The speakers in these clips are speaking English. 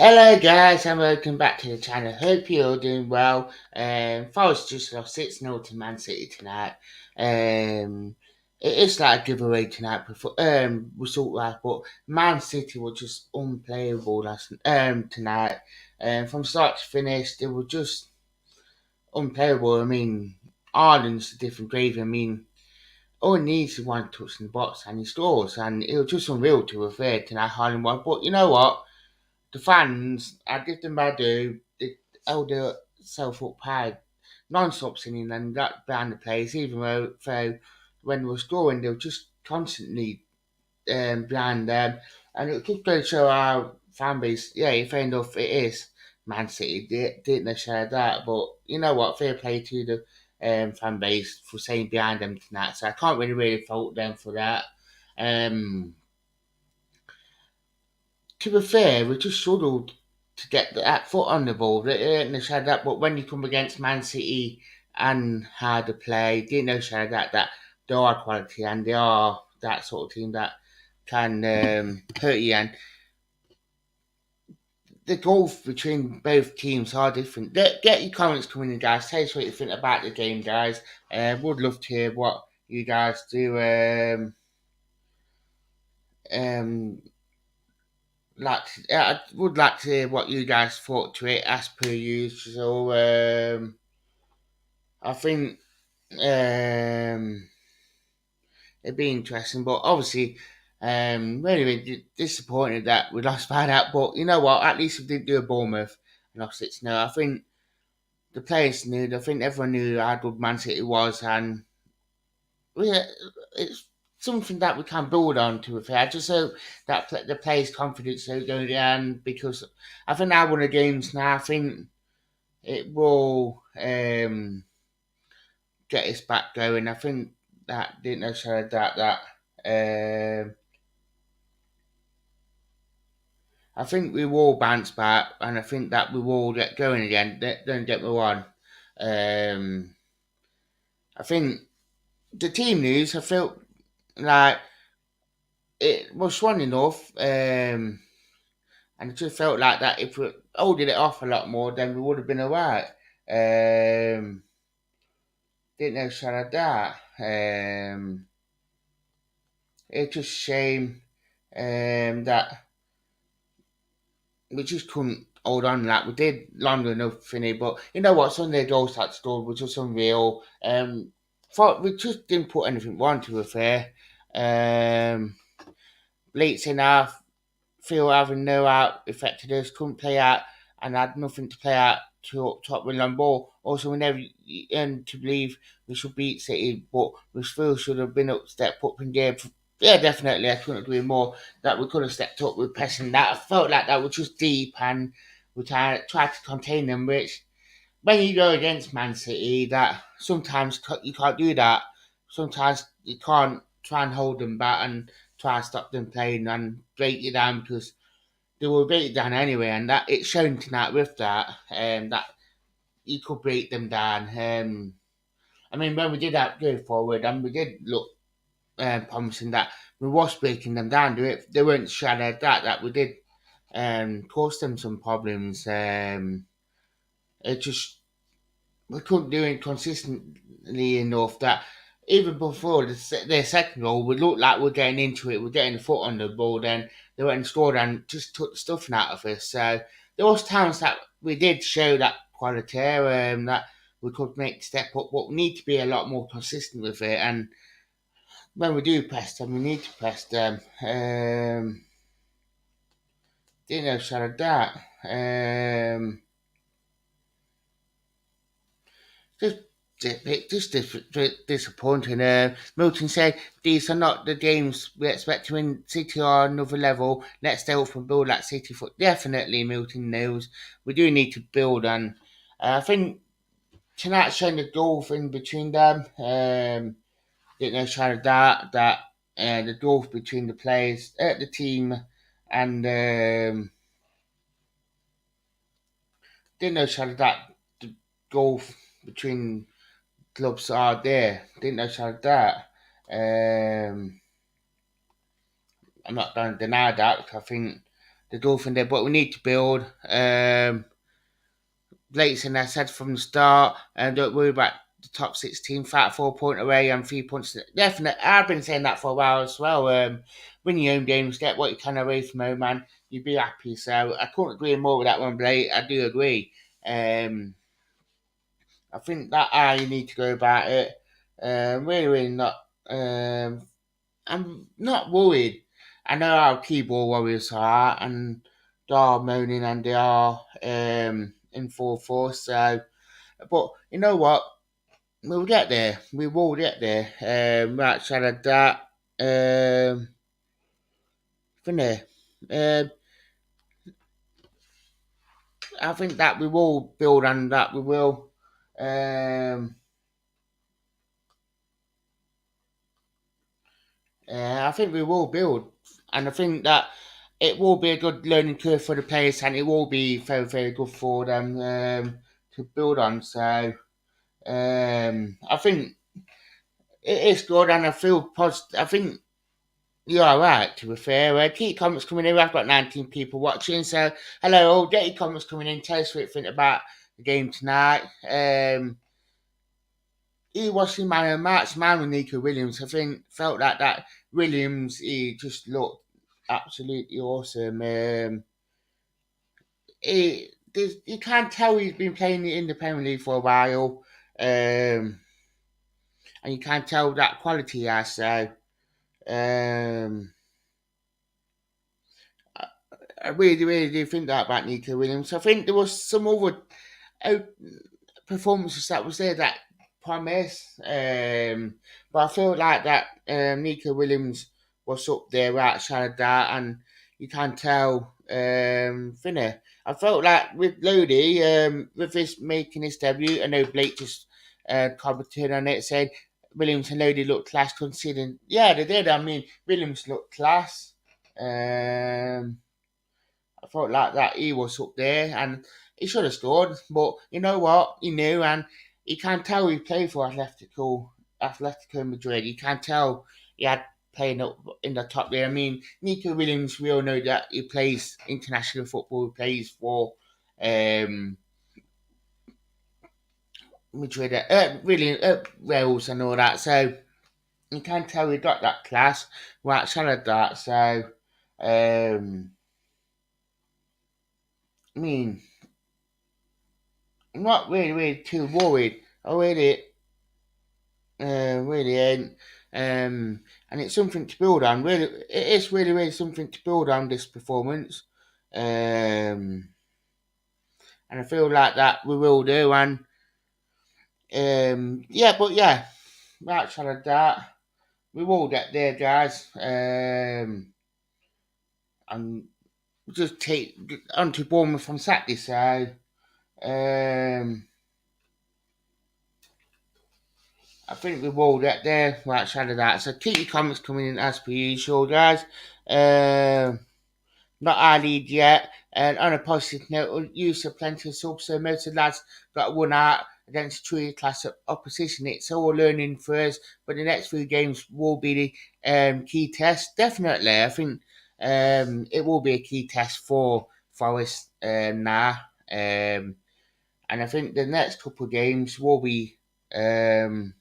Hello guys and welcome back to the channel. Hope you're all doing well. Forest just lost 6-0 to Man City tonight. It is like a giveaway tonight before result wise, but Man City were just unplayable tonight. From start to finish they were just unplayable. I mean, Ireland's a different gravy. I mean, all he needs is one touch in the box and he scores, and it was just unreal to be fair tonight. Ireland won, but you know what? The fans, I give them my due, they held themselves up high, non-stop singing and that behind the plays, even though when they were scoring, they were just constantly behind them. And it just goes to show our fan base, yeah, fair enough, it is Man City, they didn't they share that, but you know what, fair play to the fan base for staying behind them tonight, so I can't really fault them for that. Um, to be fair, we just struggled to get that foot on the ball. They didn't know share that, but when you come against Man City and how to play, didn't know share that they are quality and they are that sort of team that can hurt you. And the goals between both teams are different. Get your comments coming in, guys. Tell us what you think about the game, guys. Would love to hear what you guys do. Um, I would like to hear what you guys thought to it as per usual. I think it'd be interesting, but obviously, really disappointed that we lost by that. But you know what? At least we did do a Bournemouth and lost it. No, I think the players knew. I think everyone knew how good Man City was, and yeah, it's something that we can build on. To be fair, I just hope that the players' confidence don't go down because I think now one of the games now. I think it will get us back going. I think that didn't necessarily that. Um, I think we will bounce back, and I think that we will get going again. Don't get me wrong. Um, I think the team news. I felt like it was strong enough, and it just felt like that if we holding it off a lot more, then we would have been alright. Didn't know shall that. It's just a shame that we just couldn't hold on like we did long enough for it. But you know what? Sunday goals that scored was just unreal. Thought we just didn't put anything wrong to be fair. Late in half, Phil having no out affected us, couldn't play out, and had nothing to play out to up top with on ball. Also, we never to believe we should beat City, but we still should have been up, step up in game. Yeah, definitely, I couldn't agree more that we could have stepped up with pressing. That I felt like that was just deep, and we tried to contain them. Which, when you go against Man City, that sometimes you can't do that. Sometimes you can't try and hold them back and try and stop them playing and break you down because they will break down anyway, and that it's shown tonight with that you could break them down. I mean, when we did that go forward, and we did look promising that we was breaking them down. They weren't shadowed that we did cause them some problems. It just we couldn't do it consistently enough that even before their second goal, we looked like we're getting into it, we're getting the foot on the ball, then they went and scored and just took the stuffing out of us. So there was times that we did show that quality, that we could make step up, but we need to be a lot more consistent with it. And when we do press them, we need to press them. Didn't know shot of that. Just disappointing. Milton said these are not the games we expect to win. City are another level. Let's stay up and build that City foot. Definitely, Milton knows we do need to build, and I think tonight's showing the gulf in between them. Didn't know share that the gulf between the players, the team, and didn't know share that the gulf between clubs are there. Didn't know that. Um, I'm not going to deny that. I think the Dolphin there, but we need to build. Blakeson, I said from the start, and don't worry about the top 16, fat 4 point away and 3 points. Definitely, I've been saying that for a while as well. Win your home games, get what you can away from home, man. You'd be happy. So I couldn't agree more with that one, Blake. I do agree. I think that how you need to go about it. Really, really not. I'm not worried. I know how keyboard warriors are, and they are moaning and they are in full force. So, but you know what? We'll get there. We will get there. Right, outside of that, from there, um, I think that we will build on that. We will. Um, I think we will build, and I think that it will be a good learning curve for the players, and it will be very, very good for them to build on. So I think it is good, and I feel positive. I think you're all right. To be fair, keep comments coming in. I've got 19 people watching, so hello, all. Get your comments coming in. Tell us what you think about the game tonight. He was the man of the match, man with Nico Williams. I think felt like that Williams, he just looked absolutely awesome. You can't tell he's been playing in the Premier League for a while, and you can't tell that quality he has. So um, I really, really do think that about Nico Williams. I think there was some other out performances that was there that promise. But I feel like that Nico Williams was up there outside of that, and you can tell. Finner. I felt like with Lodi, with this making his debut, I know Blake just commented on it, saying Williams and Lodi looked class considering. Yeah, they did. I mean, Williams looked class. I felt like that he was up there and he should have scored, but you know what? He knew, and you can tell he played for Atletico Madrid. You can tell he had playing up in the top there. I mean, Nico Williams, we all know that he plays international football. He plays for um, Madrid, really Wales and all that. So you can tell he got that class. Right, outside of that, so I mean. I'm not really, really too worried. I really ain't. And it's something to build on. Really, it is really, really something to build on this performance. And I feel like that we will do. And yeah, but yeah, outside of that, we will get there, guys. And just take on to Bournemouth on Saturday. So I think we will get there outside of that. So keep your comments coming in as per usual, guys. Not our lead yet. And on a positive note, use of plenty of subs. So most of the lads got one out against three class opposition. It's all learning for us, but the next few games will be the key test. Definitely, I think it will be a key test for Forest now. And I think the next couple of games will be tough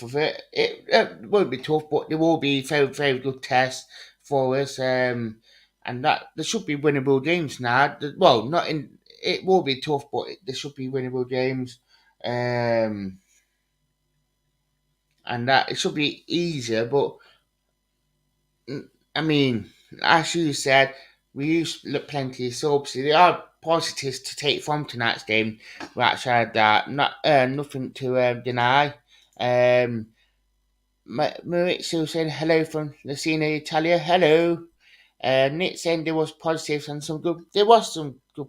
of it. It won't be tough, but there will be very, very good tests for us. And that there should be winnable games now. Well, not in. It will be tough, but there should be winnable games. Um, and that it should be easier. But I mean, as you said, we use plenty of subs. There are positives to take from tonight's game. Right outside that, not nothing to deny. Maurizio saying hello from Lucina, Italia. Hello. Nick saying there was positives and some good. There was some good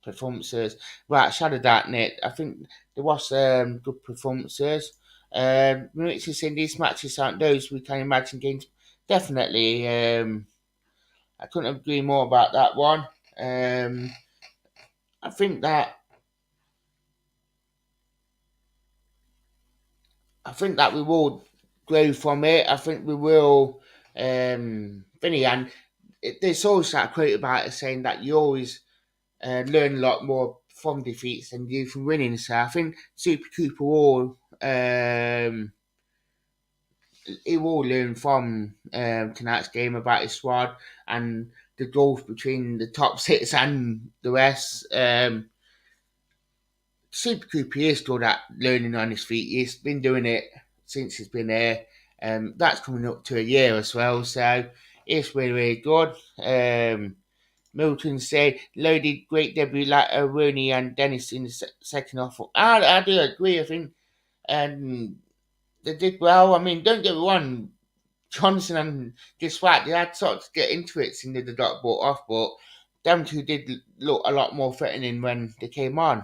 performances. Right, shadow that Nick. I think there was good performances. Maurizio saying these matches aren't those we can imagine games. Definitely. I couldn't agree more about that one. I think that we will grow from it. I think we will. Vinny, and there's always that quote about it saying that you always learn a lot more from defeats than you do from winning. So I think Super Cooper will he will learn from tonight's game about his squad and the growth between the top six and the rest. Super Cooper is good at learning on his feet. He's been doing it since he's been there. That's coming up to a year as well, so it's really, really good. Milton said, loaded great debut like Rooney and Dennis in the second half. I do agree. I think they did well. I mean, don't get me wrong, Johnson and Giswat, they had sort of to get into it and they got brought off, but them two did look a lot more threatening when they came on.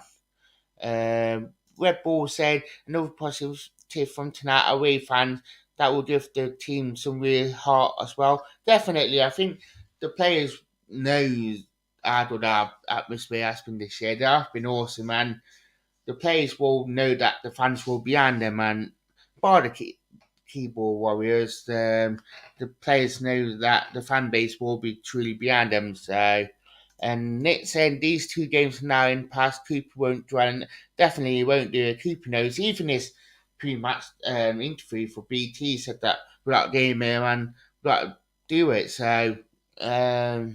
Red Bull said another positive from tonight away fans that will give the team some real heart as well. Definitely, I think the players know how good our atmosphere has been this year. They have been awesome, and the players will know that the fans will be behind them. And by the keyboard warriors, the players know that the fan base will be truly behind them. So. And Nick said these two games now in past, Cooper won't dwell and definitely he won't do it. Cooper knows. Even his pre-match interview for BT said that without game here and got to do it. So, so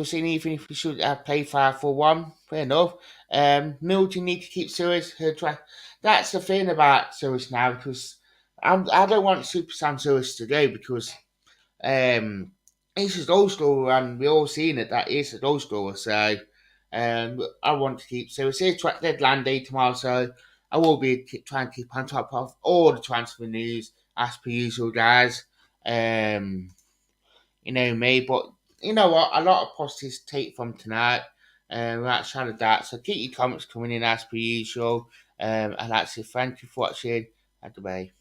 saying even if we should play 5-4-1, fair enough. Milton need to keep Suarez her track. That's the thing about Suarez now because I don't want Super Sam Suarez to go because um, he's a goal scorer, and we all seen it that he's a goal scorer. So, I want to keep. So it's his deadline day tomorrow. So I will be trying to keep on top of all the transfer news as per usual, guys. You know me, but you know what? A lot of positives to take from tonight. Outside of that, so keep your comments coming in as per usual. And that's it. Thank you for watching. Bye.